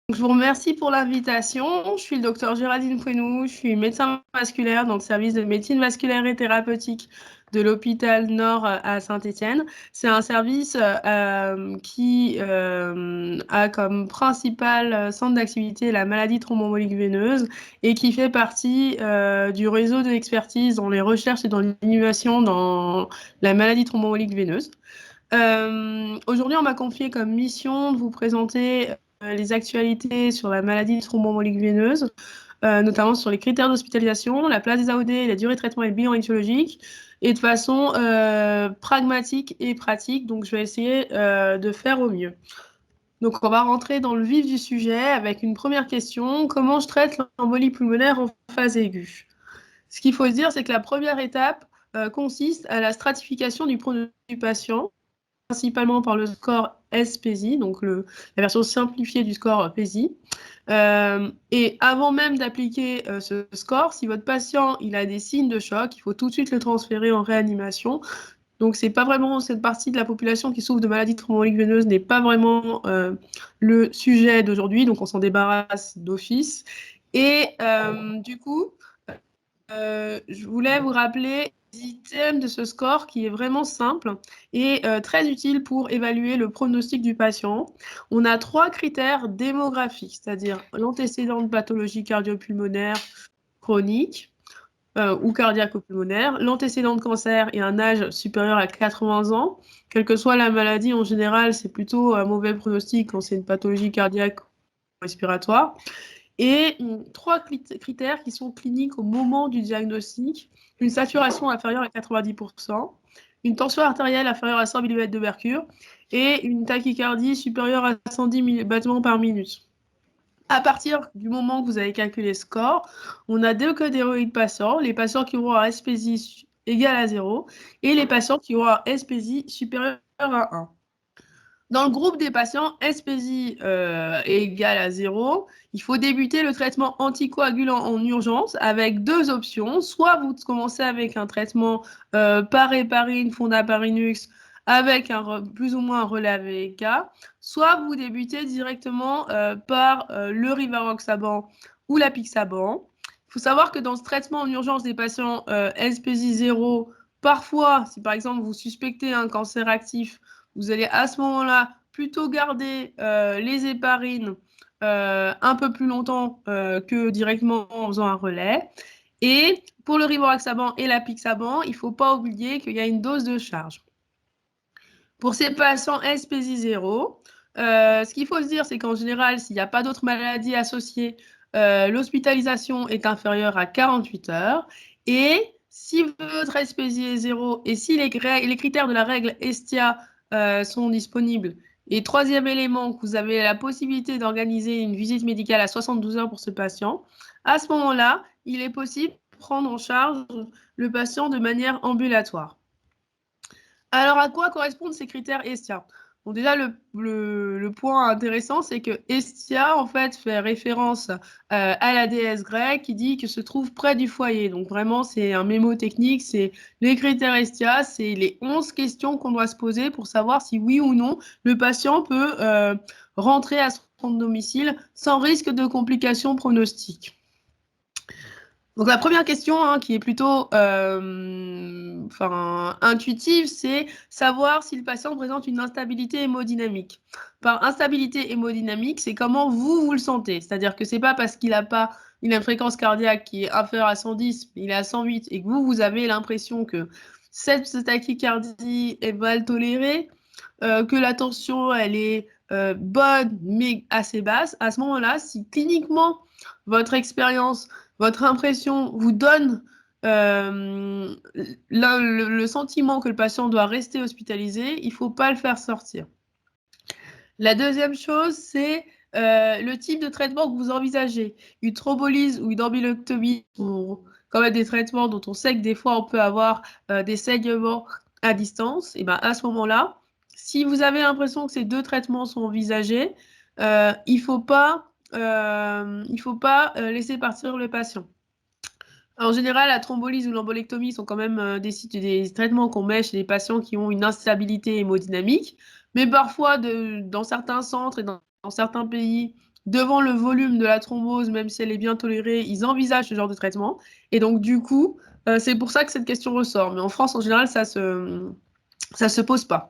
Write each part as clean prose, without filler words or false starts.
Je vous remercie pour l'invitation. Je suis le docteur Géraldine Fouenou, je suis médecin vasculaire dans le service de médecine vasculaire et thérapeutique de l'hôpital Nord à Saint-Étienne. C'est un service qui a comme principal centre d'activité la maladie thromboembolique veineuse et qui fait partie du réseau d'expertise dans les recherches et dans l'innovation dans la maladie thromboembolique veineuse. Aujourd'hui, on m'a confié comme mission de vous présenter les actualités sur la maladie thromboembolique veineuse, notamment sur les critères d'hospitalisation, la place des AOD, la durée de traitement et le bilan étiologique, et de façon pragmatique et pratique. Donc, je vais essayer de faire au mieux. Donc, on va rentrer dans le vif du sujet avec une première question. Comment je traite l'embolie pulmonaire en phase aiguë? Ce qu'il faut se dire, c'est que la première étape consiste à la stratification du pronostic du patient principalement par le score SPSI, donc la version simplifiée du score PSI. Et avant même d'appliquer ce score, si votre patient il a des signes de choc, il faut tout de suite le transférer en réanimation. Donc, c'est pas vraiment cette partie de la population qui souffre de maladie thromboembolique veineuse n'est pas vraiment le sujet d'aujourd'hui, donc on s'en débarrasse d'office. Et du coup, je voulais vous rappeler les items de ce score qui est vraiment simple et très utile pour évaluer le pronostic du patient. On a 3 critères démographiques, c'est-à-dire l'antécédent de pathologie cardio-pulmonaire chronique ou cardiaco-pulmonaire, l'antécédent de cancer et un âge supérieur à 80 ans. Quelle que soit la maladie, en général, c'est plutôt un mauvais pronostic quand c'est une pathologie cardiaque ou respiratoire. Et 3 critères qui sont cliniques au moment du diagnostic. Une saturation inférieure à 90%, une tension artérielle inférieure à 100 mm de mercure et une tachycardie supérieure à 110 battements par minute. À partir du moment que vous avez calculé ce score, on a deux catégories de patients, les patients qui auront un SPSI égal à 0 et les patients qui auront un SPSI supérieur à 1. Dans le groupe des patients SPSI égal à 0, il faut débuter le traitement anticoagulant en urgence avec 2 options. Soit vous commencez avec un traitement par héparine, fondaparinux, avec plus ou moins un relais AVK, soit vous débutez directement par le rivaroxaban ou l'apixaban. Il faut savoir que dans ce traitement en urgence des patients SPSI 0, parfois, si par exemple vous suspectez un cancer actif, vous allez à ce moment-là plutôt garder les héparines un peu plus longtemps que directement en faisant un relais. Et pour le rivaroxaban et l'apixaban, il ne faut pas oublier qu'il y a une dose de charge. Pour ces patients SPSI 0, ce qu'il faut se dire, c'est qu'en général, s'il n'y a pas d'autres maladies associées, l'hospitalisation est inférieure à 48 heures. Et si votre SPSI est 0 et si les critères de la règle ESTIA sont disponibles, et troisième élément, que vous avez la possibilité d'organiser une visite médicale à 72 heures pour ce patient, à ce moment-là, il est possible de prendre en charge le patient de manière ambulatoire. Alors, à quoi correspondent ces critères ESTIA? Bon, déjà, le point intéressant, c'est que Estia, en fait, fait référence à la déesse grecque qui dit que se trouve près du foyer. Donc, vraiment, c'est un mémo technique. C'est les critères Estia, c'est les 11 questions qu'on doit se poser pour savoir si oui ou non le patient peut rentrer à son domicile sans risque de complications pronostiques. Donc la première question, hein, qui est plutôt intuitive, c'est savoir si le patient présente une instabilité hémodynamique. Par instabilité hémodynamique, c'est comment vous le sentez. C'est-à-dire que c'est pas parce qu'il a pas une fréquence cardiaque qui est inférieure à 110, mais il est à 108 et que vous avez l'impression que cette tachycardie est mal tolérée, que la tension elle est bonne mais assez basse. À ce moment-là, si cliniquement votre expérience, votre impression vous donne le sentiment que le patient doit rester hospitalisé, il ne faut pas le faire sortir. La deuxième chose, c'est le type de traitement que vous envisagez. Une thrombolyse ou une ambulectomie sont quand même des traitements dont on sait que des fois on peut avoir des saignements à distance. Et ben à ce moment-là, si vous avez l'impression que ces deux traitements sont envisagés, il faut pas laisser partir le patient. En général, la thrombolyse ou l'embolectomie sont quand même des traitements qu'on met chez les patients qui ont une instabilité hémodynamique. Mais parfois, dans certains centres et dans certains pays, devant le volume de la thrombose, même si elle est bien tolérée, ils envisagent ce genre de traitement. Et donc, du coup, c'est pour ça que cette question ressort. Mais en France, en général, ça se pose pas.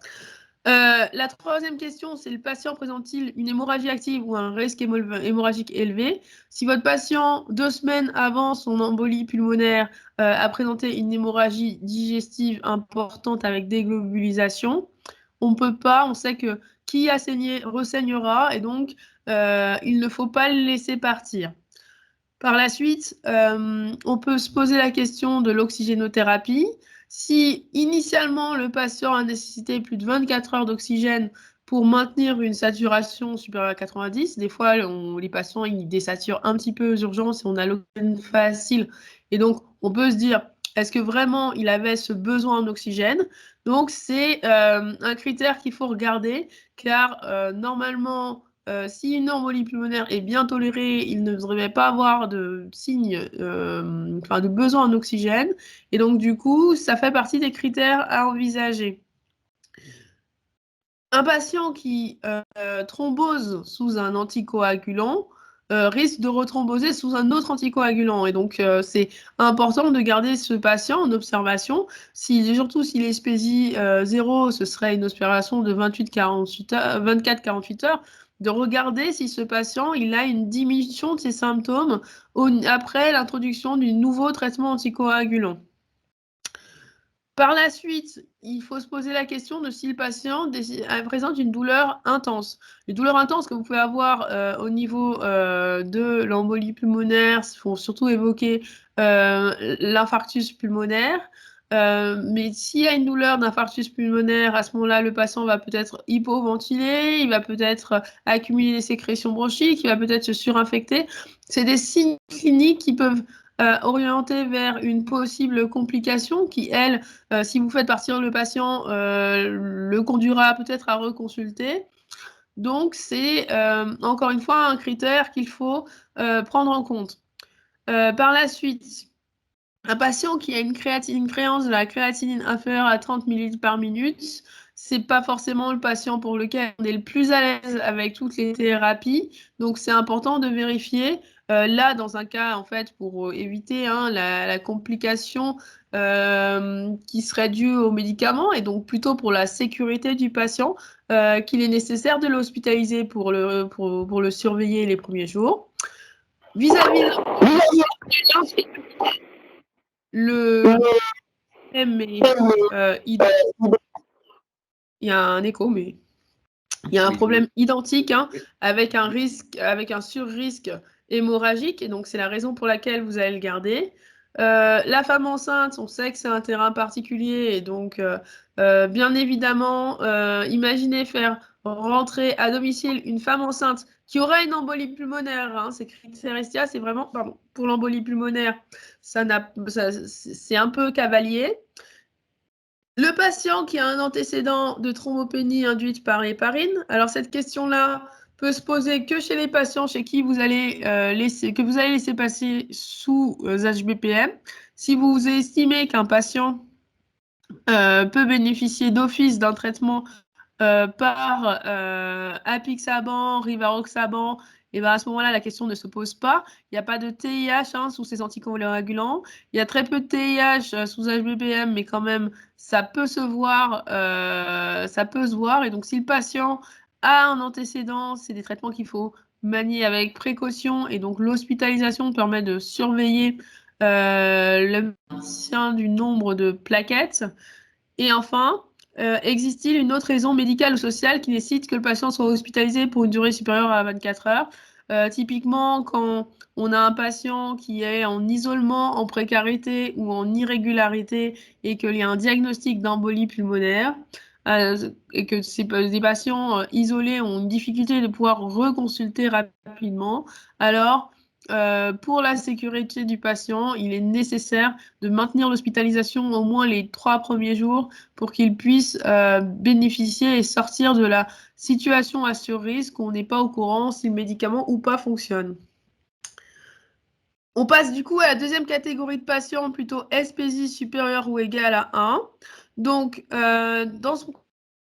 La troisième question, c'est le patient présente-t-il une hémorragie active ou un risque hémorragique élevé? Si votre patient, 2 semaines avant son embolie pulmonaire, a présenté une hémorragie digestive importante avec déglobulisation, on peut pas, on sait que qui a saigné ressaignera et donc il ne faut pas le laisser partir. Par la suite, on peut se poser la question de l'oxygénothérapie. Si initialement le patient a nécessité plus de 24 heures d'oxygène pour maintenir une saturation supérieure à 90, des fois les patients ils désaturent un petit peu aux urgences et on a l'oxygène facile. Et donc on peut se dire, est-ce que vraiment il avait ce besoin en oxygène? Donc c'est un critère qu'il faut regarder car normalement si une embolie pulmonaire est bien tolérée, il ne devrait pas avoir de signes, de besoin en oxygène. Et donc, du coup, ça fait partie des critères à envisager. Un patient qui thrombose sous un anticoagulant risque de retromboser sous un autre anticoagulant. Et donc, c'est important de garder ce patient en observation. Surtout si l'espésie 0, ce serait une observation de 24-48 heures, de regarder si ce patient il a une diminution de ses symptômes après l'introduction du nouveau traitement anticoagulant. Par la suite, il faut se poser la question de si le patient présente une douleur intense. Les douleurs intenses que vous pouvez avoir au niveau de l'embolie pulmonaire font surtout évoquer l'infarctus pulmonaire. Mais s'il y a une douleur d'infarctus pulmonaire, à ce moment-là, le patient va peut-être hypoventiler, il va peut-être accumuler des sécrétions bronchiques, il va peut-être se surinfecter. C'est des signes cliniques qui peuvent orienter vers une possible complication qui, elle, si vous faites partir le patient, le conduira peut-être à reconsulter. Donc, c'est encore une fois un critère qu'il faut prendre en compte. Par la suite, un patient qui a une créance de la créatinine inférieure à 30 ml par minute, c'est pas forcément le patient pour lequel on est le plus à l'aise avec toutes les thérapies. Donc, c'est important de vérifier. Là, dans un cas, en fait, pour éviter la complication qui serait due aux médicaments et donc plutôt pour la sécurité du patient, qu'il est nécessaire de l'hospitaliser pour le surveiller les premiers jours. Vis-à-vis le mais il y a un écho, mais il y a un problème identique avec un risque, avec un sur-risque hémorragique, et donc c'est la raison pour laquelle vous allez le garder. La femme enceinte, on sait que c'est un terrain particulier, et donc bien évidemment, imaginez faire rentrer à domicile une femme enceinte qui aurait une embolie pulmonaire. C'est critéristial, c'est vraiment, pardon, pour l'embolie pulmonaire, c'est un peu cavalier. Le patient qui a un antécédent de thrombopénie induite par héparine, alors cette question-là peut se poser que chez les patients chez qui vous allez laisser passer sous HBPM. Si vous estimez qu'un patient peut bénéficier d'office d'un traitement par apixaban, rivaroxaban, et ben à ce moment-là, la question ne se pose pas. Il n'y a pas de TIH sous ces anticoagulants. Il y a très peu de TIH sous HBPM, mais quand même, ça peut se voir. Et donc, si le patient a un antécédent, c'est des traitements qu'il faut manier avec précaution. Et donc, l'hospitalisation permet de surveiller le maintien du nombre de plaquettes. Et enfin, existe-t-il une autre raison médicale ou sociale qui nécessite que le patient soit hospitalisé pour une durée supérieure à 24 heures? Typiquement, quand on a un patient qui est en isolement, en précarité ou en irrégularité et qu'il y a un diagnostic d'embolie pulmonaire, et que des patients isolés ont une difficulté de pouvoir reconsulter rapidement, alors pour la sécurité du patient, il est nécessaire de maintenir l'hospitalisation au moins les 3 premiers jours pour qu'il puisse bénéficier et sortir de la situation à sur-risque où on n'est pas au courant si le médicament ou pas fonctionne. On passe du coup à la deuxième catégorie de patients, plutôt SPJ supérieure ou égale à 1. Donc, dans son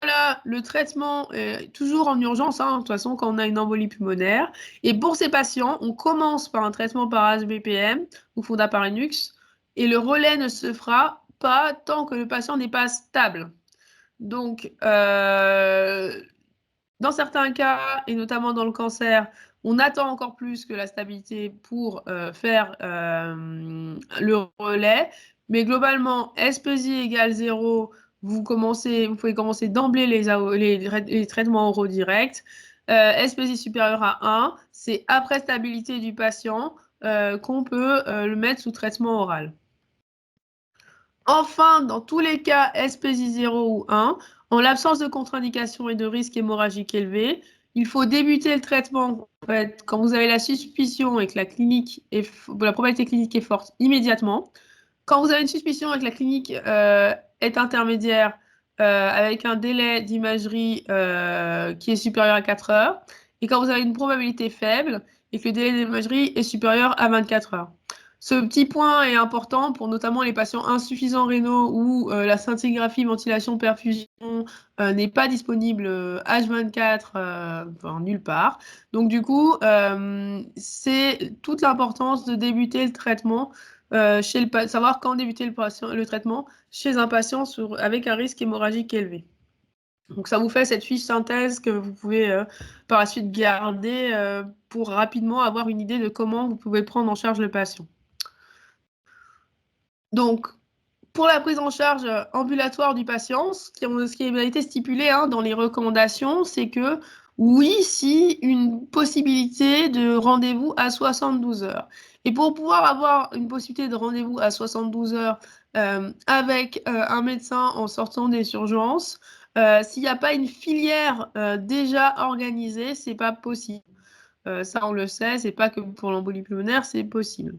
là, le traitement est toujours en urgence, hein, de toute façon, quand on a une embolie pulmonaire. Et pour ces patients, on commence par un traitement par HBPM ou Fondaparinux, et le relais ne se fera pas tant que le patient n'est pas stable. Donc, dans certains cas, et notamment dans le cancer, on attend encore plus que la stabilité pour faire le relais. Mais globalement, SPESI égale 0, vous pouvez commencer d'emblée les traitements oraux directs. SPESI supérieur à 1, c'est après stabilité du patient qu'on peut le mettre sous traitement oral. Enfin, dans tous les cas SPESI 0 ou 1, en l'absence de contre-indication et de risque hémorragique élevé, il faut débuter le traitement en fait, quand vous avez la suspicion et que la probabilité clinique est forte immédiatement. Quand vous avez une suspicion et que la clinique est intermédiaire avec un délai d'imagerie qui est supérieur à 4 heures, et quand vous avez une probabilité faible et que le délai d'imagerie est supérieur à 24 heures. Ce petit point est important pour notamment les patients insuffisants rénaux où la scintigraphie, ventilation, perfusion n'est pas disponible H24 enfin, nulle part. Donc du coup, c'est toute l'importance de débuter le traitement savoir quand débuter le traitement chez un patient avec un risque hémorragique élevé. Donc ça vous fait cette fiche synthèse que vous pouvez par la suite garder pour rapidement avoir une idée de comment vous pouvez prendre en charge le patient. Donc, pour la prise en charge ambulatoire du patient, ce qui a été stipulé dans les recommandations, c'est que oui, si une possibilité de rendez-vous à 72 heures. Et pour pouvoir avoir une possibilité de rendez-vous à 72 heures avec un médecin en sortant des urgences, s'il n'y a pas une filière déjà organisée, c'est pas possible. Ça, on le sait, c'est pas que pour l'embolie pulmonaire, c'est possible.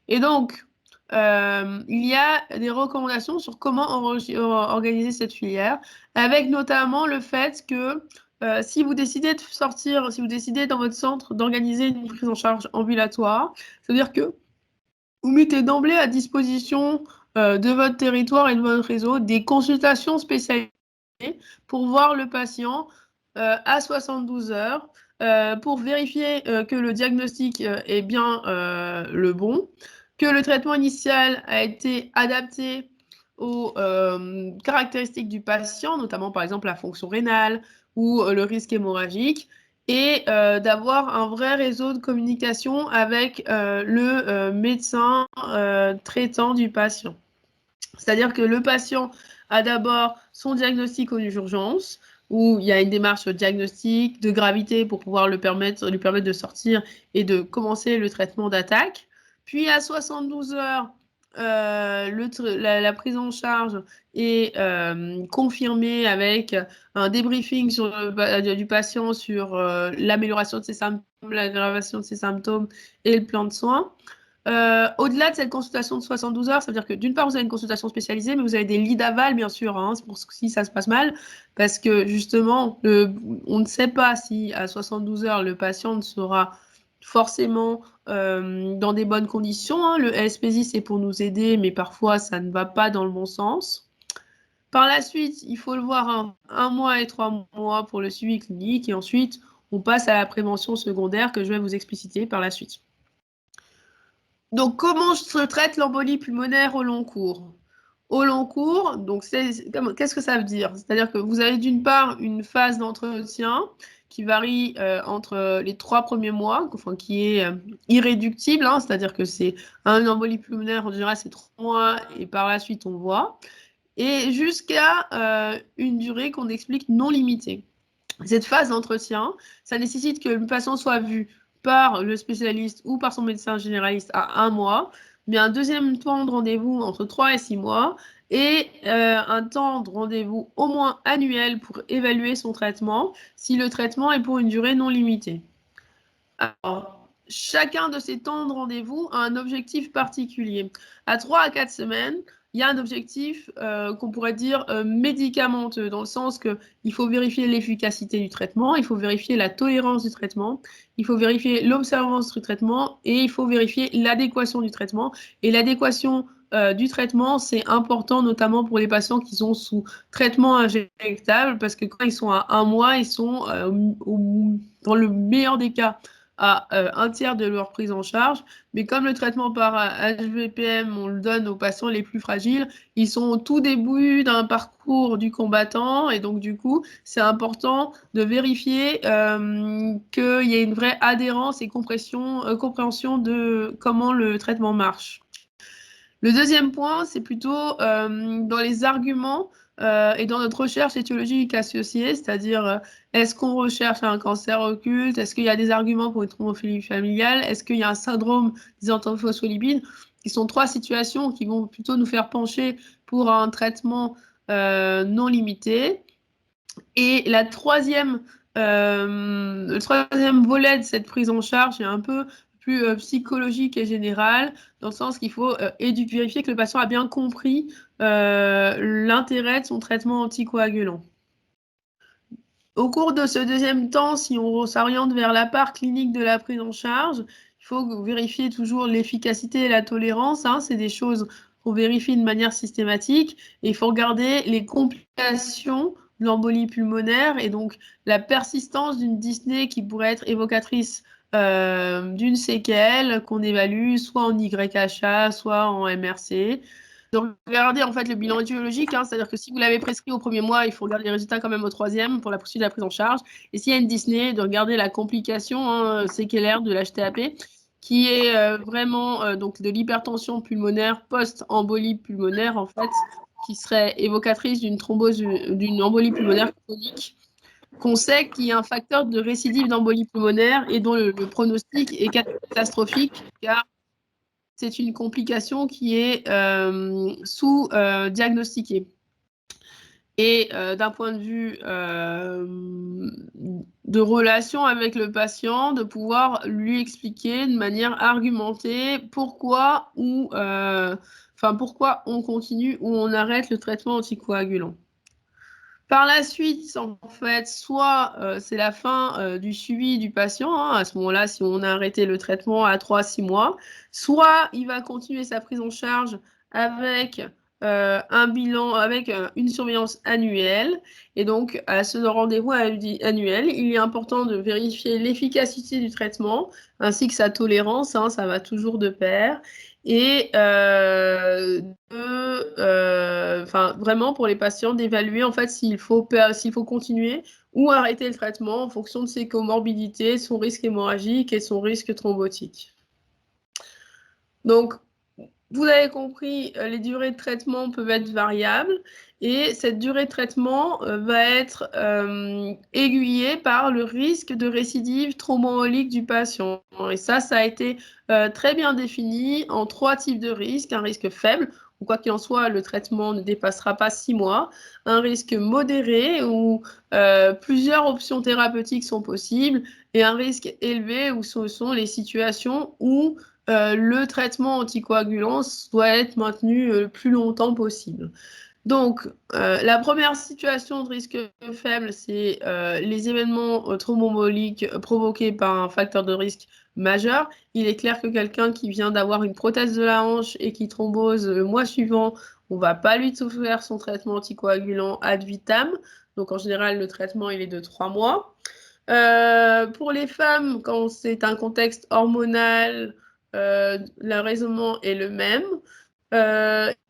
Et donc, il y a des recommandations sur comment organiser cette filière, avec notamment le fait que si vous décidez de sortir, si vous décidez dans votre centre d'organiser une prise en charge ambulatoire, c'est-à-dire que vous mettez d'emblée à disposition de votre territoire et de votre réseau des consultations spécialisées pour voir le patient à 72 heures pour vérifier que le diagnostic est bien le bon, que le traitement initial a été adapté aux caractéristiques du patient, notamment par exemple la fonction rénale ou le risque hémorragique, et d'avoir un vrai réseau de communication avec le médecin traitant du patient. C'est-à-dire que le patient a d'abord son diagnostic aux urgences, où il y a une démarche diagnostique de gravité pour pouvoir lui permettre de sortir et de commencer le traitement d'attaque. Puis à 72 heures, la prise en charge est confirmée avec un débriefing du patient sur l'amélioration de ses symptômes, l'aggravation de ses symptômes et le plan de soins. Au-delà de cette consultation de 72 heures, ça veut dire que d'une part, vous avez une consultation spécialisée, mais vous avez des lits d'aval, bien sûr, c'est pour si ça se passe mal, parce que justement, on ne sait pas si à 72 heures, le patient ne sera forcément dans des bonnes conditions. Le SPSI, c'est pour nous aider, mais parfois, ça ne va pas dans le bon sens. Par la suite, il faut le voir un mois et 3 mois pour le suivi clinique, et ensuite, on passe à la prévention secondaire que je vais vous expliciter par la suite. Donc, comment se traite l'embolie pulmonaire au long cours? Au long cours, donc qu'est-ce que ça veut dire? C'est-à-dire que vous avez d'une part une phase d'entretien qui varie entre les 3 premiers mois, enfin, qui est irréductible, c'est-à-dire que c'est un embolie pulmonaire, en général, c'est 3 mois et par la suite, on voit, et jusqu'à une durée qu'on explique non limitée. Cette phase d'entretien, ça nécessite que le patient soit vu par le spécialiste ou par son médecin généraliste à 1 mois, mais un deuxième temps de rendez-vous entre 3 et 6 mois, et un temps de rendez-vous au moins annuel pour évaluer son traitement, si le traitement est pour une durée non limitée. Alors, chacun de ces temps de rendez-vous a un objectif particulier. À 3 à 4 semaines, il y a un objectif qu'on pourrait dire médicamenteux, dans le sens qu'il faut vérifier l'efficacité du traitement, il faut vérifier la tolérance du traitement, il faut vérifier l'observance du traitement et il faut vérifier l'adéquation du traitement. Et l'adéquation du traitement, c'est important, notamment pour les patients qui sont sous traitement injectable, parce que quand ils sont à 1 mois, ils sont, dans le meilleur des cas, à 1/3 de leur prise en charge. Mais comme le traitement par HVPM, on le donne aux patients les plus fragiles, ils sont au tout début d'un parcours du combattant. Et donc, du coup, c'est important de vérifier qu'il y ait une vraie adhérence et compréhension de comment le traitement marche. Le deuxième point, c'est plutôt dans les arguments et dans notre recherche étiologique associée, c'est-à-dire est-ce qu'on recherche un cancer occulte, est-ce qu'il y a des arguments pour une thrombophilie familiale, est-ce qu'il y a un syndrome des antiphospholipides, qui sont 3 situations qui vont plutôt nous faire pencher pour un traitement non limité. Et le troisième volet de cette prise en charge est un peu plus psychologique et général, dans le sens qu'il faut vérifier que le patient a bien compris l'intérêt de son traitement anticoagulant. Au cours de ce deuxième temps, si on s'oriente vers la part clinique de la prise en charge, il faut vérifier toujours l'efficacité et la tolérance. Hein, c'est des choses qu'on vérifie de manière systématique. Et il faut regarder les complications de l'embolie pulmonaire et donc la persistance d'une dyspnée qui pourrait être évocatrice d'une séquelle qu'on évalue soit en YHA, soit en MRC. Donc, regardez en fait le bilan étiologique, hein, c'est-à-dire que si vous l'avez prescrit au premier mois, il faut regarder les résultats quand même au troisième pour la poursuite de la prise en charge. Et s'il y a une dyspnée, de regarder la complication séquelaire de l'HTAP, qui est vraiment donc de l'hypertension pulmonaire post-embolie pulmonaire, en fait, qui serait évocatrice d'une thrombose, d'une embolie pulmonaire chronique, qu'on sait qu'il y a un facteur de récidive d'embolie pulmonaire et dont le pronostic est catastrophique, car c'est une complication qui est sous-diagnostiquée. Et d'un point de vue de relation avec le patient, de pouvoir lui expliquer de manière argumentée pourquoi pourquoi on continue ou on arrête le traitement anticoagulant. Par la suite, en fait, soit c'est la fin du suivi du patient, hein, à ce moment-là, si on a arrêté le traitement à 3-6 mois, soit il va continuer sa prise en charge avec un bilan, avec une surveillance annuelle. Et donc, à ce rendez-vous annuel, il est important de vérifier l'efficacité du traitement ainsi que sa tolérance, hein, ça va toujours de pair. Et vraiment pour les patients d'évaluer en fait s'il faut continuer ou arrêter le traitement en fonction de ses comorbidités, son risque hémorragique et son risque thrombotique. Donc, vous avez compris, les durées de traitement peuvent être variables et cette durée de traitement va être aiguillée par le risque de récidive thromboembolique du patient. Et ça a été très bien défini en 3 types de risques. Un risque faible, ou quoi qu'il en soit, le traitement ne dépassera pas 6 mois. Un risque modéré, où plusieurs options thérapeutiques sont possibles. Et un risque élevé, où ce sont les situations où le traitement anticoagulant doit être maintenu le plus longtemps possible. Donc, la première situation de risque faible, c'est les événements thromboemboliques provoqués par un facteur de risque majeur. Il est clair que quelqu'un qui vient d'avoir une prothèse de la hanche et qui thrombose le mois suivant, on ne va pas lui souffrir son traitement anticoagulant ad vitam. Donc, en général, le traitement, il est de 3 mois. Pour les femmes, quand c'est un contexte hormonal, le raisonnement est le même.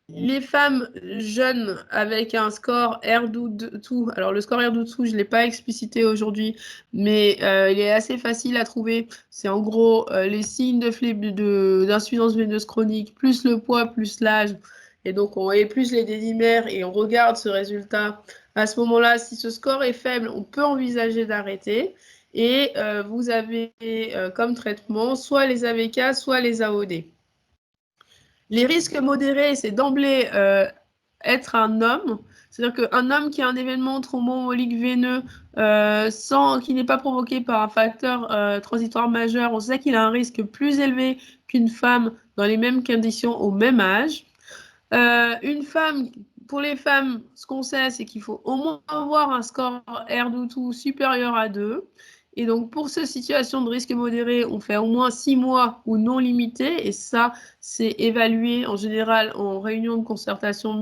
Les femmes jeunes avec un score R12, alors le score R12, je ne l'ai pas explicité aujourd'hui, mais il est assez facile à trouver. C'est en gros les signes d'insuffisance veineuse chronique, plus le poids, plus l'âge. Et donc, et plus les dédimères, et on regarde ce résultat. À ce moment-là, si ce score est faible, on peut envisager d'arrêter. Et vous avez comme traitement soit les AVK, soit les AOD. Les risques modérés, c'est d'emblée être un homme. C'est-à-dire qu'un homme qui a un événement thromboembolique veineux qui n'est pas provoqué par un facteur transitoire majeur, on sait qu'il a un risque plus élevé qu'une femme dans les mêmes conditions au même âge. Pour les femmes, ce qu'on sait, c'est qu'il faut au moins avoir un score R2 supérieur à 2. Et donc, pour ces situations de risque modéré, on fait au moins 6 mois ou non limité. Et ça, c'est évalué en général en réunion de concertation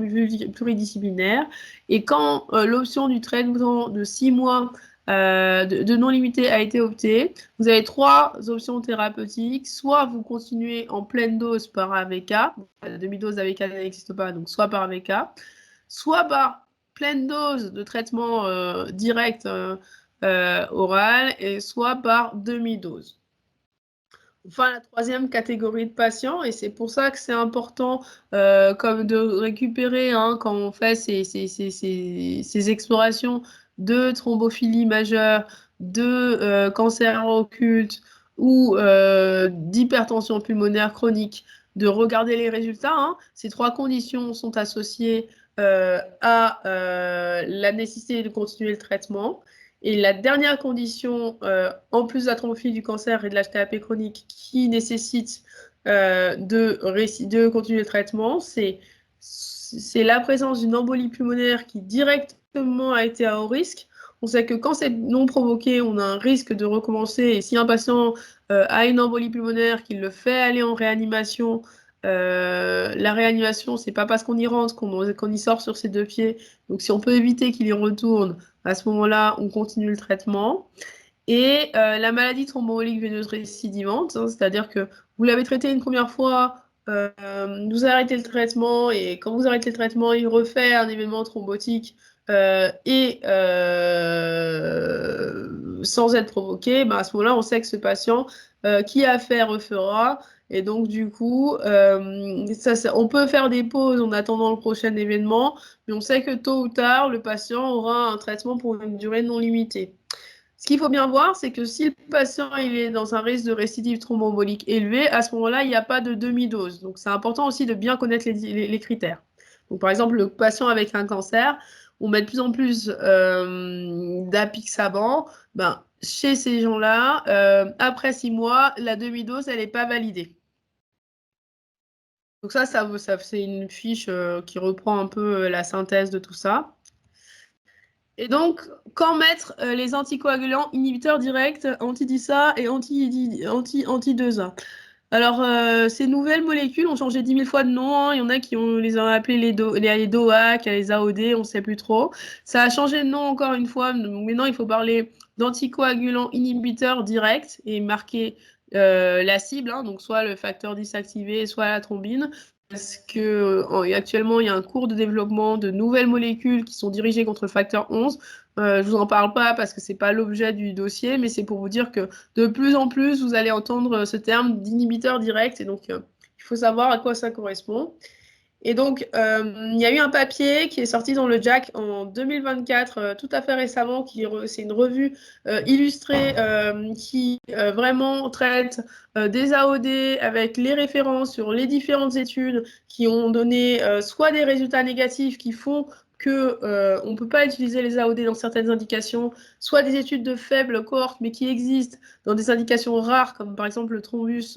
pluridisciplinaire. Et quand l'option du traitement de 6 mois de non limité a été optée, vous avez 3 options thérapeutiques. Soit vous continuez en pleine dose par AVK, la demi-dose d'AVK n'existe pas, donc soit par AVK, soit par pleine dose de traitement direct oral, et soit par demi-dose. Enfin, la troisième catégorie de patients, et c'est pour ça que c'est important comme de récupérer, hein, quand on fait ces explorations de thrombophilie majeure, de cancer occulte ou d'hypertension pulmonaire chronique, de regarder les résultats. Hein. Ces 3 conditions sont associées à la nécessité de continuer le traitement. Et la dernière condition, en plus de la thrombophilie du cancer et de l'HTAP chronique, qui nécessite de continuer le traitement, c'est la présence d'une embolie pulmonaire qui directement a été à haut risque. On sait que quand c'est non provoqué, on a un risque de recommencer. Et si un patient a une embolie pulmonaire, qu'il le fait aller en réanimation, la réanimation, c'est pas parce qu'on y rentre qu'on y sort sur ses 2 pieds. Donc si on peut éviter qu'il y retourne, à ce moment-là, on continue le traitement. Et la maladie thromboembolique veineuse récidivante, hein, c'est-à-dire que vous l'avez traité une première fois, vous arrêtez le traitement, et quand vous arrêtez le traitement, il refait un événement thrombotique et sans être provoqué, ben à ce moment-là, on sait que ce patient qui a fait refera. Et donc, du coup, on peut faire des pauses en attendant le prochain événement, mais on sait que tôt ou tard, le patient aura un traitement pour une durée non limitée. Ce qu'il faut bien voir, c'est que si le patient il est dans un risque de récidive thromboembolique élevé, à ce moment-là, il n'y a pas de demi-dose. Donc, c'est important aussi de bien connaître les critères. Donc, par exemple, le patient avec un cancer, on met de plus en plus d'apixaban. Ben, chez ces gens-là, après 6 mois, la demi-dose, elle n'est pas validée. Donc ça c'est une fiche qui reprend un peu la synthèse de tout ça. Et donc, quand mettre les anticoagulants inhibiteurs directs, anti-DISA et anti-2A? Alors, ces nouvelles molécules ont changé 10 000 fois de nom. Hein. Il y en a qui les ont appelés les DOAC, les AOD, on ne sait plus trop. Ça a changé de nom encore une fois. Maintenant, il faut parler d'anticoagulants inhibiteurs directs et marquer la cible, hein, donc soit le facteur 10 activé, soit la thrombine. Parce que actuellement, il y a un cours de développement de nouvelles molécules qui sont dirigées contre le facteur 11. Je vous en parle pas parce que c'est pas l'objet du dossier, mais c'est pour vous dire que de plus en plus, vous allez entendre ce terme d'inhibiteur direct. Et donc, il faut savoir à quoi ça correspond. Et donc, il y a eu un papier qui est sorti dans le JACC en 2024, tout à fait récemment, c'est une revue illustrée qui vraiment traite des AOD avec les références sur les différentes études qui ont donné soit des résultats négatifs qui font que on ne peut pas utiliser les AOD dans certaines indications, soit des études de faible cohorte mais qui existent dans des indications rares comme par exemple le thrombus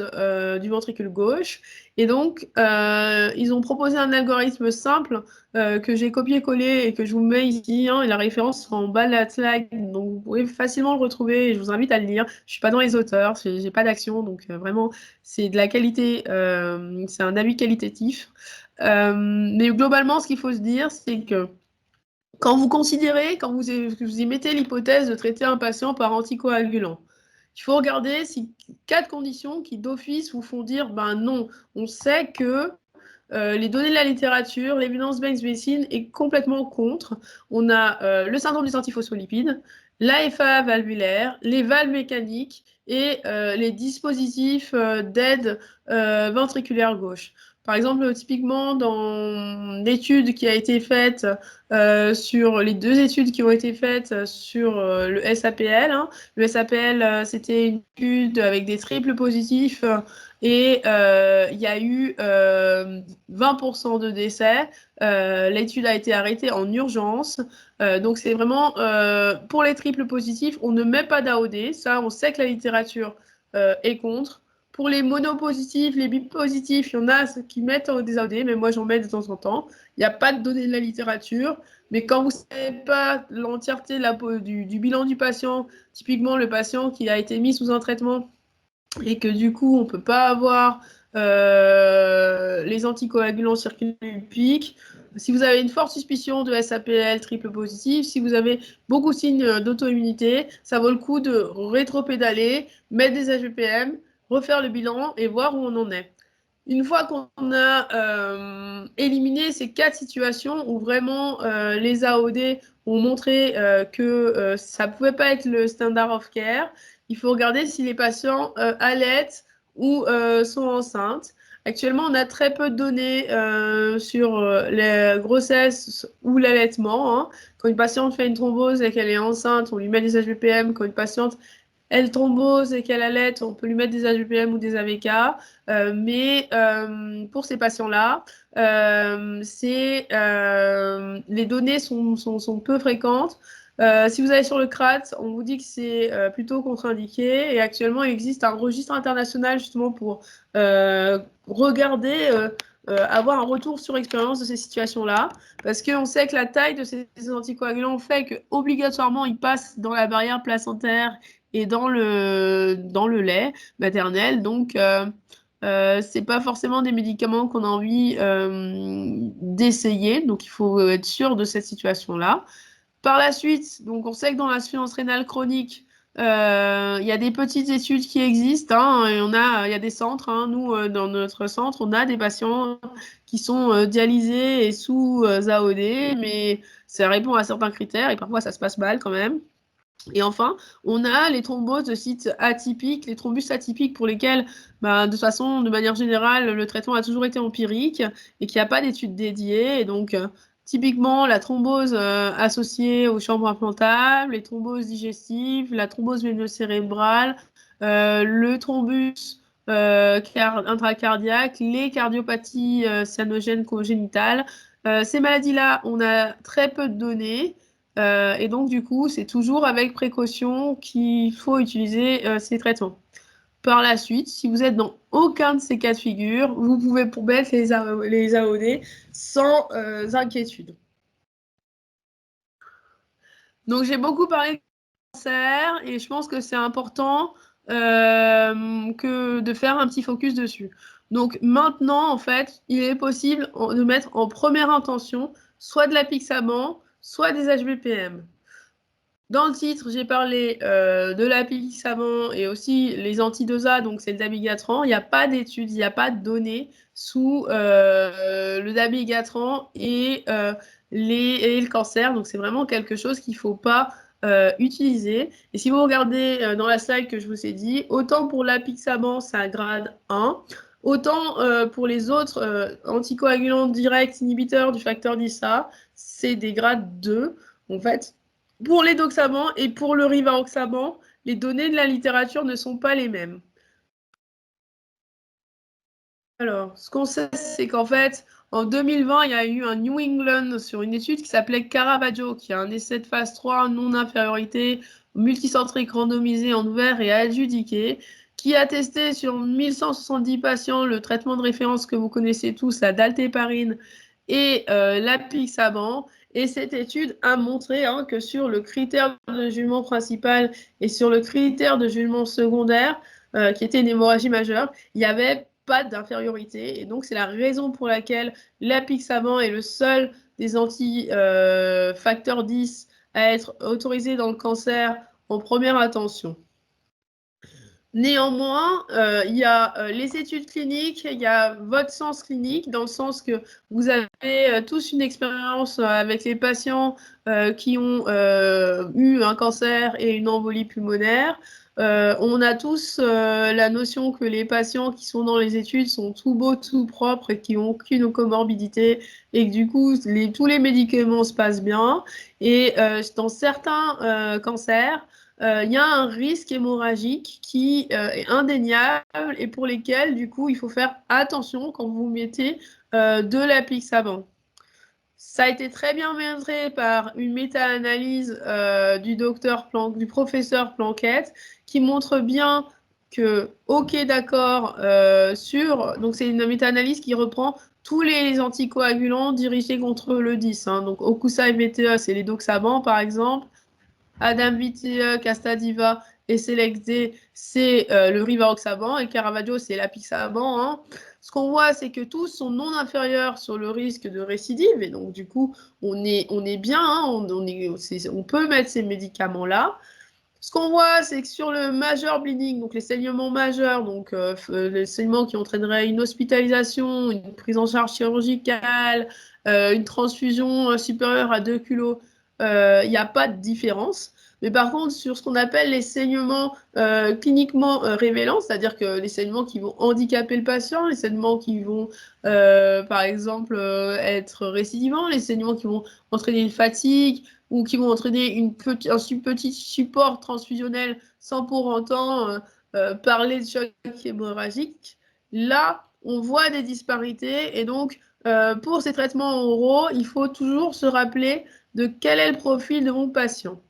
du ventricule gauche. Et donc, ils ont proposé un algorithme simple que j'ai copié-collé et que je vous mets ici. Hein, et la référence sera en bas de la slide, donc vous pouvez facilement le retrouver. Et je vous invite à le lire. Je ne suis pas dans les auteurs, j'ai pas d'action, donc vraiment, c'est de la qualité, c'est un avis qualitatif. Mais globalement, ce qu'il faut se dire, c'est que quand vous émettez l'hypothèse de traiter un patient par anticoagulant, il faut regarder si 4 conditions qui d'office vous font dire ben non, on sait que les données de la littérature, l'évidence-based medicine est complètement contre. On a le syndrome des antiphospholipides, l'AFA valvulaire, les valves mécaniques et les dispositifs d'aide ventriculaire gauche. Par exemple, typiquement, dans l'étude qui a été faite sur les 2 études qui ont été faites sur le SAPL, hein. Le SAPL, c'était une étude avec des triples positifs et il y a eu 20% de décès. L'étude a été arrêtée en urgence. Donc, c'est vraiment pour les triples positifs, on ne met pas d'AOD. Ça, on sait que la littérature est contre. Pour les monopositifs, les bipositifs, il y en a qui mettent des AOD, mais moi j'en mets de temps en temps. Il n'y a pas de données de la littérature, mais quand vous ne savez pas l'entièreté du bilan du patient, typiquement le patient qui a été mis sous un traitement et que du coup on ne peut pas avoir les anticoagulants circulants du pic, si vous avez une forte suspicion de SAPL triple positif, si vous avez beaucoup de signes d'auto-immunité, ça vaut le coup de rétro-pédaler, mettre des HVPM, refaire le bilan et voir où on en est. Une fois qu'on a éliminé ces 4 situations où vraiment les AOD ont montré que ça ne pouvait pas être le standard of care, il faut regarder si les patients allaitent ou sont enceintes. Actuellement, on a très peu de données sur les grossesses ou l'allaitement. Hein. Quand une patiente fait une thrombose et qu'elle est enceinte, on lui met des HVPM. Quand une patiente elle thrombose et qu'elle allait, on peut lui mettre des HVPM ou des AVK. Mais pour ces patients-là, les données sont peu fréquentes. Si vous allez sur le CRAT, on vous dit que c'est plutôt contre-indiqué. Et actuellement, il existe un registre international justement pour regarder, avoir un retour sur expérience de ces situations-là. Parce qu'on sait que la taille de ces anticoagulants fait qu'obligatoirement, ils passent dans la barrière placentaire et dans le lait maternel. Donc, c'est pas forcément des médicaments qu'on a envie d'essayer. Donc, il faut être sûr de cette situation-là. Par la suite, donc on sait que dans l'insuffisance rénale chronique, il y a des petites études qui existent. Hein, et il y a des centres. Hein, nous, dans notre centre, on a des patients qui sont dialysés et sous AOD, mais ça répond à certains critères et parfois ça se passe mal quand même. Et enfin, on a les thromboses de sites atypiques, les thrombus atypiques pour lesquels, de toute façon, de manière générale, le traitement a toujours été empirique et qu'il n'y a pas d'études dédiées. Et donc, typiquement, la thrombose associée aux chambres implantables, les thromboses digestives, la thrombose veino-cérébrale, le thrombus intracardiaque, les cardiopathies cyanogènes congénitales. Ces maladies-là, on a très peu de données. Et donc, du coup, c'est toujours avec précaution qu'il faut utiliser ces traitements. Par la suite, si vous êtes dans aucun de ces cas de figure, vous pouvez mettre les AOD sans inquiétude. Donc, j'ai beaucoup parlé de cancer et je pense que c'est important de faire un petit focus dessus. Donc, maintenant, en fait, il est possible de mettre en première intention soit de l'apixaban, soit des HBPM. Dans le titre, j'ai parlé de l'apixaban et aussi les antidosa, donc c'est le dabigatran. Il n'y a pas d'études, il n'y a pas de données sous le dabigatran et le cancer. Donc c'est vraiment quelque chose qu'il ne faut pas utiliser. Et si vous regardez dans la slide que je vous ai dit, autant pour l'apixaban, c'est un grade 1, autant pour les autres anticoagulants directs inhibiteurs du facteur 10A, c'est des grades 2. En fait, pour les doxamans et pour le rivaroxaban, les données de la littérature ne sont pas les mêmes. Alors, ce qu'on sait, c'est qu'en fait, en 2020, il y a eu un New England sur une étude qui s'appelait Caravaggio, qui a un essai de phase 3 non-infériorité multicentrique randomisé en ouvert et adjudiqué, qui a testé sur 1170 patients le traitement de référence que vous connaissez tous, la daltéparine et l'apixaban. Et cette étude a montré que sur le critère de jugement principal et sur le critère de jugement secondaire, qui était une hémorragie majeure, il y avait pas d'infériorité. Et donc, c'est la raison pour laquelle l'apixaban est le seul des anti-facteur 10 à être autorisé dans le cancer en première intention. Néanmoins, il y a les études cliniques, il y a votre sens clinique, dans le sens que vous avez tous une expérience avec les patients qui ont eu un cancer et une embolie pulmonaire. On a tous la notion que les patients qui sont dans les études sont tout beaux, tout propres et qui n'ont aucune comorbidité et que du coup, tous les médicaments se passent bien. Et dans certains cancers, il y a un risque hémorragique qui est indéniable et pour lesquels, du coup, il faut faire attention quand vous mettez de l'apixaban. Ça a été très bien montré par une méta-analyse du professeur Planquette qui montre bien que, ok, d'accord, donc c'est une méta-analyse qui reprend tous les anticoagulants dirigés contre le 10. Hein. Donc Okusa et BTE, c'est les doxabans, par exemple. Adam-VTE, Castadiva et Select-D, c'est le rivaroxaban. Et Caravaggio, c'est l'apixaban. Hein. Ce qu'on voit, c'est que tous sont non inférieurs sur le risque de récidive. Et donc, du coup, on est bien. Hein, on peut mettre ces médicaments-là. Ce qu'on voit, c'est que sur le major bleeding, donc les saignements majeurs, donc les saignements qui entraîneraient une hospitalisation, une prise en charge chirurgicale, une transfusion supérieure à 2 kg, il n'y a pas de différence. Mais par contre, sur ce qu'on appelle les saignements cliniquement révélants, c'est-à-dire que les saignements qui vont handicaper le patient, les saignements qui vont, par exemple, être récidivants, les saignements qui vont entraîner une fatigue, ou qui vont entraîner un petit support transfusionnel sans pour autant parler de choc hémorragique. Là, on voit des disparités et donc pour ces traitements oraux, il faut toujours se rappeler de quel est le profil de mon patient.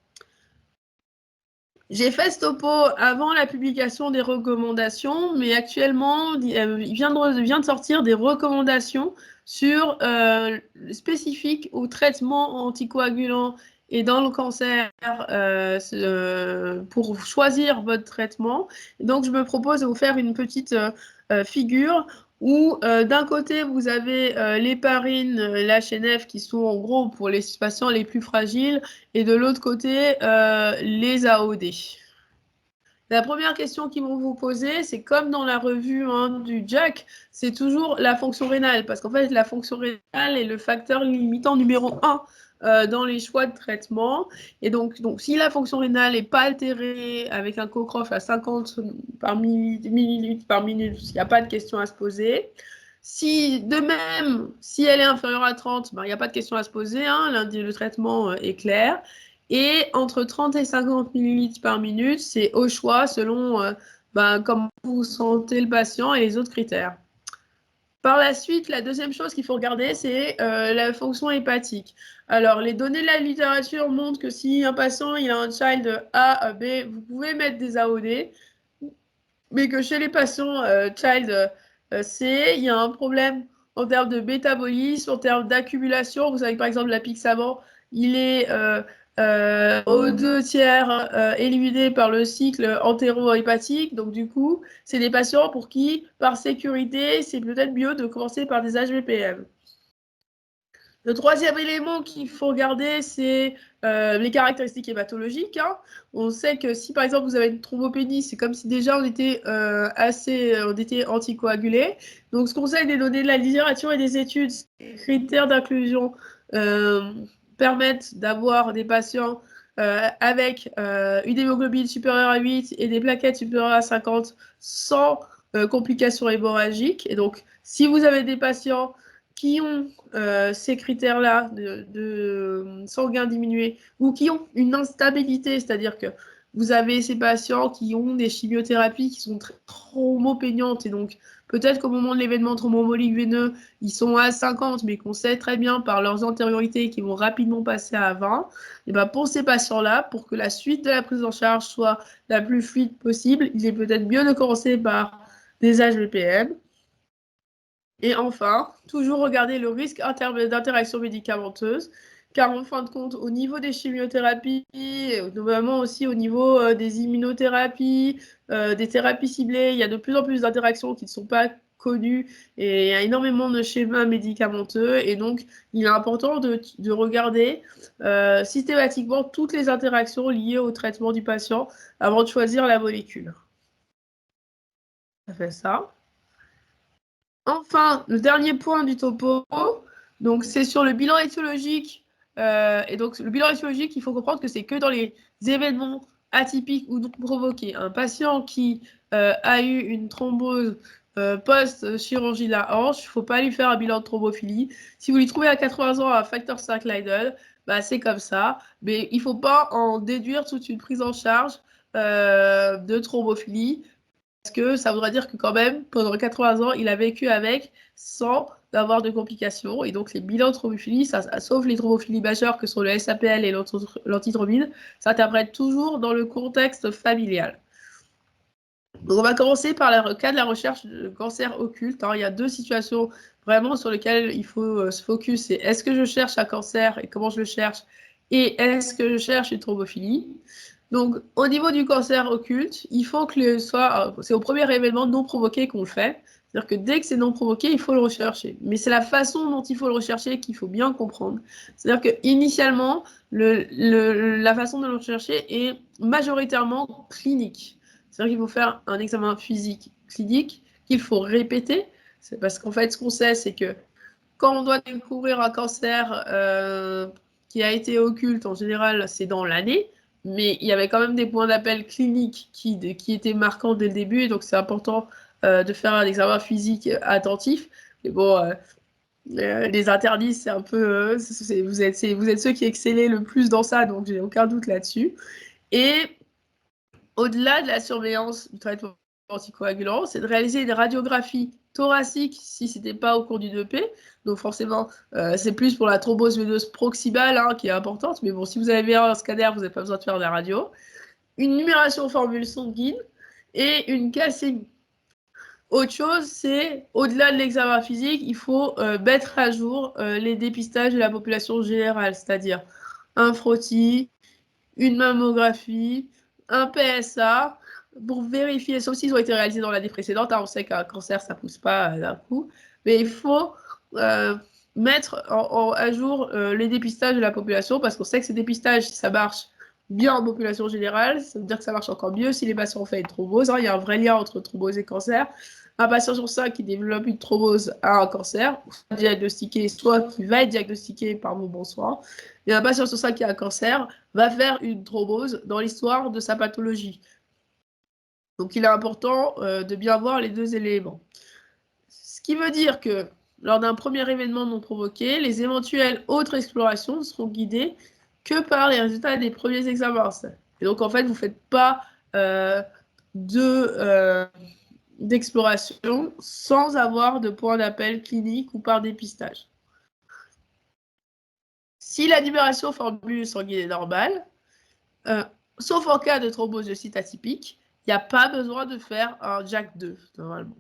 J'ai fait ce topo avant la publication des recommandations, mais actuellement, il vient de sortir des recommandations sur spécifiques au traitement anticoagulant et dans le cancer pour choisir votre traitement. Donc, je me propose de vous faire une petite figure où d'un côté, vous avez l'héparine, l'HNF qui sont en gros pour les patients les plus fragiles et de l'autre côté, les AOD. La première question qu'ils vont vous poser, c'est comme dans la revue du JACC, c'est toujours la fonction rénale, parce qu'en fait, la fonction rénale est le facteur limitant numéro 1 dans les choix de traitement. Et donc si la fonction rénale n'est pas altérée avec un Cocroft à 50 millilitres par minute, il n'y a pas de question à se poser. Si, de même, si elle est inférieure à 30, il n'y a pas de question à se poser, hein, le traitement est clair. Et entre 30 et 50 millilitres par minute, c'est au choix selon comment vous sentez le patient et les autres critères. Par la suite, la deuxième chose qu'il faut regarder, c'est la fonction hépatique. Alors, les données de la littérature montrent que si un patient il a un child A, B, vous pouvez mettre des AOD, mais que chez les patients child C, il y a un problème en termes de métabolisme, en termes d'accumulation. Vous savez que par exemple, l'apixaban, il est aux 2 tiers éliminé par le cycle entéro-hépatique. Donc du coup, c'est des patients pour qui, par sécurité, c'est peut-être mieux de commencer par des HVPM. Le troisième élément qu'il faut regarder, c'est les caractéristiques hématologiques. Hein. On sait que si par exemple vous avez une thrombopénie, c'est comme si déjà on était anticoagulé. Donc ce qu'on sait des données de la littérature et des études, les critères d'inclusion permettent d'avoir des patients avec une hémoglobine supérieure à 8 et des plaquettes supérieures à 50 sans complications hémorragiques. Et donc si vous avez des patients qui ont ces critères-là de sanguin diminué ou qui ont une instabilité, c'est-à-dire que vous avez ces patients qui ont des chimiothérapies qui sont très thrombopéniantes et donc peut-être qu'au moment de l'événement thromboembolique veineux, ils sont à 50, mais qu'on sait très bien par leurs antériorités qu'ils vont rapidement passer à 20. Et ben pour ces patients-là, pour que la suite de la prise en charge soit la plus fluide possible, il est peut-être mieux de commencer par des HVPM. Et enfin, toujours regarder le risque d'interaction médicamenteuse, car en fin de compte, au niveau des chimiothérapies, notamment aussi au niveau des immunothérapies, des thérapies ciblées, il y a de plus en plus d'interactions qui ne sont pas connues et il y a énormément de schémas médicamenteux. Et donc, il est important de regarder systématiquement toutes les interactions liées au traitement du patient avant de choisir la molécule. Ça fait ça. Enfin, le dernier point du topo, donc c'est sur le bilan étiologique. Et donc, le bilan étiologique, il faut comprendre que c'est que dans les événements atypiques ou non provoqués. Un patient qui a eu une thrombose post-chirurgie de la hanche, il ne faut pas lui faire un bilan de thrombophilie. Si vous lui trouvez à 80 ans un facteur 5 Leiden, bah, c'est comme ça. Mais il ne faut pas en déduire toute une prise en charge de thrombophilie. Parce que ça voudrait dire que quand même, pendant 80 ans, il a vécu avec sans avoir de complications. Et donc les bilans de thrombophilie, sauf les thrombophilies majeures que sont le SAPL et l'antithrombine, s'interprète toujours dans le contexte familial. Donc, on va commencer par le cas de la recherche de cancer occulte. Il y a 2 situations vraiment sur lesquelles il faut se focus. C'est est-ce que je cherche un cancer et comment je le cherche? Et est-ce que je cherche une thrombophilie? Donc, au niveau du cancer occulte, il faut que c'est au premier événement non provoqué qu'on le fait. C'est-à-dire que dès que c'est non provoqué, il faut le rechercher. Mais c'est la façon dont il faut le rechercher qu'il faut bien comprendre. C'est-à-dire qu'initialement, la façon de le rechercher est majoritairement clinique. C'est-à-dire qu'il faut faire un examen physique clinique qu'il faut répéter. C'est parce qu'en fait, ce qu'on sait, c'est que quand on doit découvrir un cancer qui a été occulte, en général, c'est dans l'année, mais il y avait quand même des points d'appel cliniques qui étaient marquants dès le début, et donc c'est important de faire un examen physique attentif. Mais bon, les interdits, c'est un peu... vous êtes ceux qui excellaient le plus dans ça, donc j'ai aucun doute là-dessus. Et au-delà de la surveillance du traitement anticoagulant, c'est de réaliser une radiographie thoracique si ce n'était pas au cours du 2P. Donc forcément, c'est plus pour la thrombose veineuse proximale qui est importante. Mais bon, si vous avez un scanner, vous n'avez pas besoin de faire de la radio. Une numération formule sanguine et une calcémie. Autre chose, c'est au-delà de l'examen physique, il faut mettre à jour les dépistages de la population générale, c'est-à-dire un frottis, une mammographie, un PSA, pour vérifier, sauf s'ils ont été réalisés dans l'année précédente. On sait qu'un cancer, ça ne pousse pas d'un coup. Mais il faut mettre à jour les dépistages de la population, parce qu'on sait que ces dépistages, ça marche bien en population générale. Ça veut dire que ça marche encore mieux si les patients ont fait une thrombose. Il y a un vrai lien entre thrombose et cancer. Un patient sur 5 qui développe une thrombose a un cancer, soit diagnostiqué, soit qui va être diagnostiqué par vos bons soins. Et un patient sur 5 qui a un cancer va faire une thrombose dans l'histoire de sa pathologie. Donc, il est important de bien voir les 2 éléments. Ce qui veut dire que lors d'un premier événement non provoqué, les éventuelles autres explorations seront guidées que par les résultats des premiers examens. Et donc, en fait, vous ne faites pas d'exploration sans avoir de point d'appel clinique ou par dépistage. Si la numération formule sanguine est normale, sauf en cas de thrombose de site atypique, il n'y a pas besoin de faire un JAK2, normalement.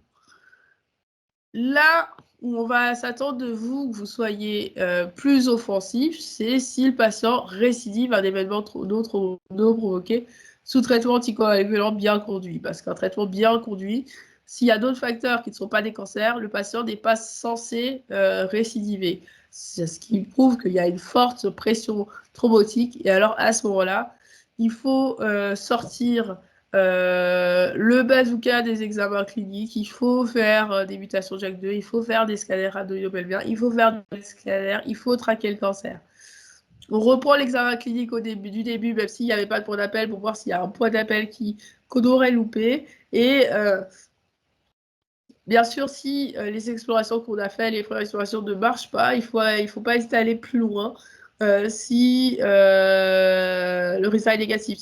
Là où on va s'attendre de vous que vous soyez plus offensif, c'est si le patient récidive un événement non provoqué sous traitement anticoagulant bien conduit. Parce qu'un traitement bien conduit, s'il y a d'autres facteurs qui ne sont pas des cancers, le patient n'est pas censé récidiver. C'est ce qui prouve qu'il y a une forte pression thrombotique. Et alors, à ce moment-là, il faut sortir le bazooka des examens cliniques, il faut faire des mutations JAK2, il faut faire des scanners radioiopelviens, il faut faire des scanners, il faut traquer le cancer. On reprend l'examen clinique du début, même s'il n'y avait pas de point d'appel, pour voir s'il y a un point d'appel qu'on aurait loupé. Et bien sûr, si les explorations qu'on a faites, les premières explorations ne marchent pas, il faut pas hésiter à aller plus loin si le résultat est négatif.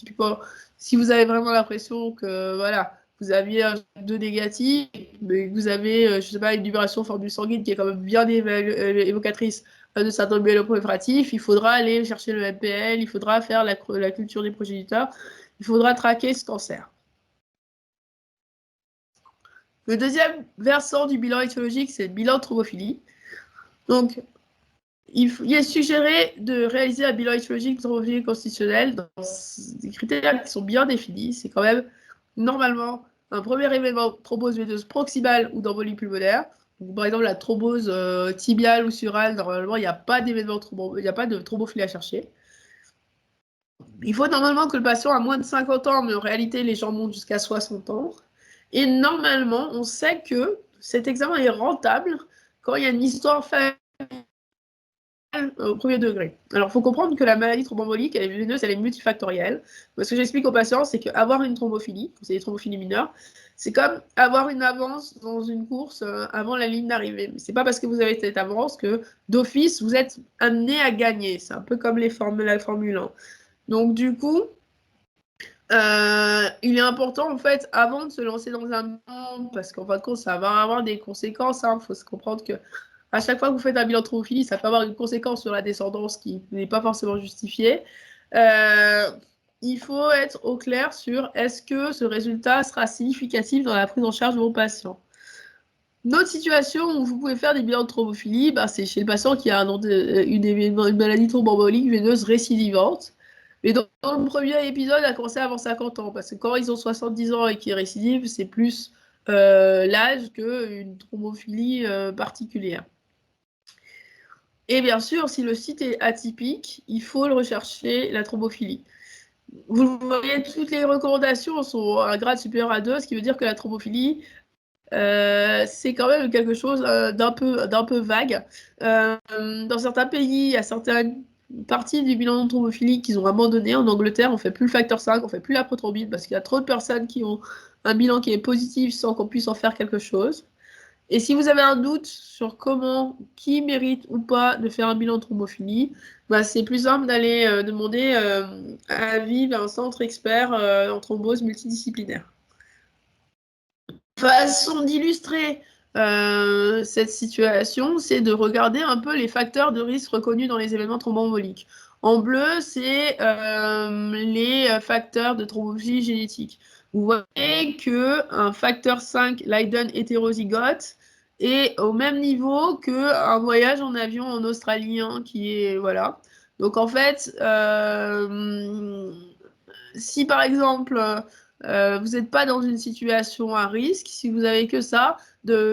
Si vous avez vraiment l'impression que voilà, vous aviez un 2 négatif, mais que vous avez, je sais pas, une libération formule sanguine qui est quand même bien évocatrice de syndrome myéloprolifératif, il faudra aller chercher le MPL, il faudra faire la culture des progéniteurs, il faudra traquer ce cancer. Le deuxième versant du bilan étiologique, c'est le bilan de thrombophilie. Donc, il est suggéré de réaliser un bilan étiologique de thrombophilie constitutionnelle dans des critères qui sont bien définis. C'est quand même, normalement, un premier événement thrombose veineuse proximale ou d'embolie pulmonaire. Donc, par exemple, la thrombose tibiale ou surale, normalement, il n'y a pas d'événement il n'y a pas de thrombophilie à chercher. Il faut normalement que le patient a moins de 50 ans, mais en réalité, les gens montent jusqu'à 60 ans. Et normalement, on sait que cet examen est rentable quand il y a une histoire familiale au premier degré. Alors, il faut comprendre que la maladie thromboembolique, elle est veineuse, elle est multifactorielle. Ce que j'explique aux patients, c'est qu'avoir une thrombophilie, c'est des thrombophilies mineures, c'est comme avoir une avance dans une course avant la ligne d'arrivée. Mais c'est pas parce que vous avez cette avance que d'office, vous êtes amené à gagner. C'est un peu comme la Formule 1. Donc, du coup, il est important, en fait, avant de se lancer dans un bilan, parce qu'en fin de compte, ça va avoir des conséquences. Il faut se comprendre que à chaque fois que vous faites un bilan de thrombophilie, ça peut avoir une conséquence sur la descendance qui n'est pas forcément justifiée. il faut être au clair sur est-ce que ce résultat sera significatif dans la prise en charge de mon patient. Une autre situation où vous pouvez faire des bilans de thrombophilie, bah, c'est chez le patient qui a une maladie thromboembolique veineuse récidivante. Mais dans le premier épisode, a commencé avant 50 ans, parce que quand ils ont 70 ans et qu'ils récidivent, c'est plus l'âge qu'une thrombophilie particulière. Et bien sûr, si le site est atypique, il faut le rechercher, la thrombophilie. Vous voyez, toutes les recommandations sont à un grade supérieur à 2, ce qui veut dire que la thrombophilie, c'est quand même quelque chose d'un peu vague. Dans certains pays, il y a certaines parties du bilan thrombophilique qu'ils ont abandonné. En Angleterre, on ne fait plus le facteur 5, on ne fait plus la prothrombine parce qu'il y a trop de personnes qui ont un bilan qui est positif sans qu'on puisse en faire quelque chose. Et si vous avez un doute sur qui mérite ou pas de faire un bilan de thrombophilie, bah, c'est plus simple d'aller demander un avis d'un centre expert en thrombose multidisciplinaire. Façon d'illustrer cette situation, c'est de regarder un peu les facteurs de risque reconnus dans les événements thromboemboliques. En bleu, c'est les facteurs de thrombophilie génétique. Vous voyez qu'un facteur 5 Leiden hétérozygote est au même niveau qu'un voyage en avion en australien qui est, voilà. Donc en fait, si par exemple vous n'êtes pas dans une situation à risque, si vous avez que ça,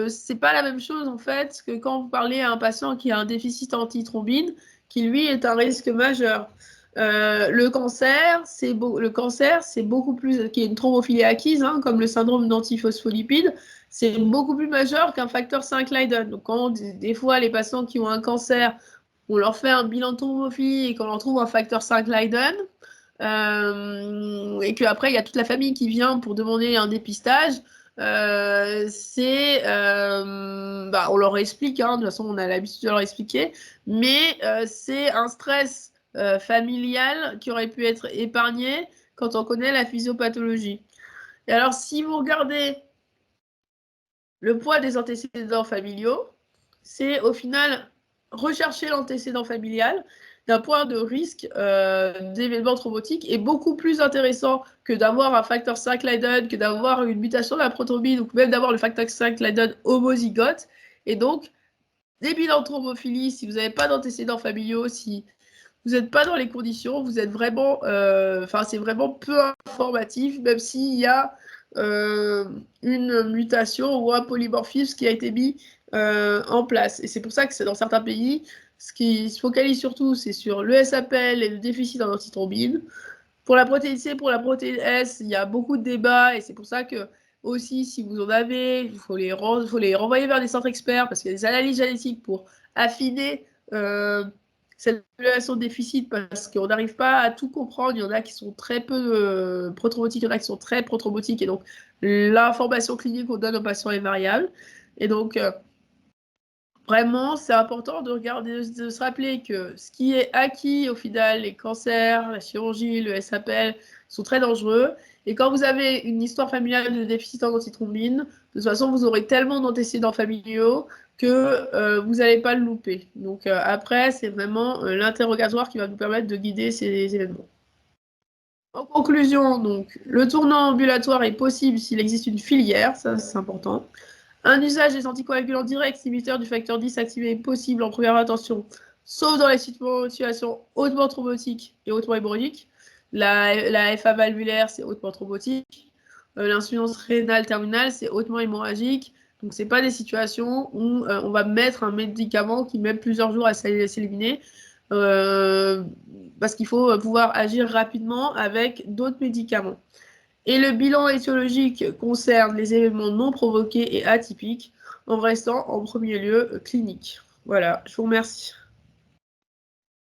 c'est pas la même chose en fait que quand vous parlez à un patient qui a un déficit antithrombine, qui lui est un risque majeur. Le cancer, c'est beaucoup plus, qui est une thrombophilie acquise, hein, comme le syndrome d'antiphospholipide, c'est beaucoup plus majeur qu'un facteur 5 Leiden. Donc quand des fois les patients qui ont un cancer, on leur fait un bilan de thrombophilie et qu'on leur trouve un facteur 5 Leiden, et qu'après il y a toute la famille qui vient pour demander un dépistage, on leur explique, hein, de toute façon on a l'habitude de leur expliquer, mais c'est un stress familial qui aurait pu être épargné quand on connaît la physiopathologie. Et alors si vous regardez le poids des antécédents familiaux, c'est au final rechercher l'antécédent familial d'un point de risque d'événements thrombotiques est beaucoup plus intéressant que d'avoir un facteur 5 Leiden, que d'avoir une mutation de la prothrombine, ou même d'avoir le facteur 5 Leiden homozygote. Et donc, des bilans de thrombophilie, si vous n'avez pas d'antécédents familiaux, si vous n'êtes pas dans les conditions, vous êtes vraiment, c'est vraiment peu informatif, même s'il y a une mutation ou un polymorphisme qui a été mis en place. Et c'est pour ça que c'est dans certains pays, ce qui se focalise surtout, c'est sur le SAPL et le déficit en antithrombine. Pour la protéine C, pour la protéine S, il y a beaucoup de débats et c'est pour ça que aussi, si vous en avez, il faut les renvoyer vers des centres experts parce qu'il y a des analyses génétiques pour affiner cette évaluation de déficit parce qu'on n'arrive pas à tout comprendre. Il y en a qui sont très peu prothrombotiques, il y en a qui sont très prothrombotiques et donc l'information clinique qu'on donne aux patients est variable. Et donc, vraiment, c'est important de regarder, de se rappeler que ce qui est acquis au final, les cancers, la chirurgie, le SAPL, sont très dangereux. Et quand vous avez une histoire familiale de déficit en antithrombine, de toute façon, vous aurez tellement d'antécédents familiaux que vous n'allez pas le louper. Donc après, c'est vraiment l'interrogatoire qui va nous permettre de guider ces événements. En conclusion, donc, le tournant ambulatoire est possible s'il existe une filière, ça c'est important. Un usage des anticoagulants directs inhibiteurs du facteur 10 activé est possible en première intention, sauf dans les situations hautement thrombotiques et hautement hémorragiques. La FA valvulaire, c'est hautement thrombotique. L'insuffisance rénale terminale, c'est hautement hémorragique. Donc, ce n'est pas des situations où on va mettre un médicament qui met plusieurs jours à s'éliminer. Parce qu'il faut pouvoir agir rapidement avec d'autres médicaments. Et le bilan étiologique concerne les événements non provoqués et atypiques, en restant en premier lieu clinique. Voilà, je vous remercie.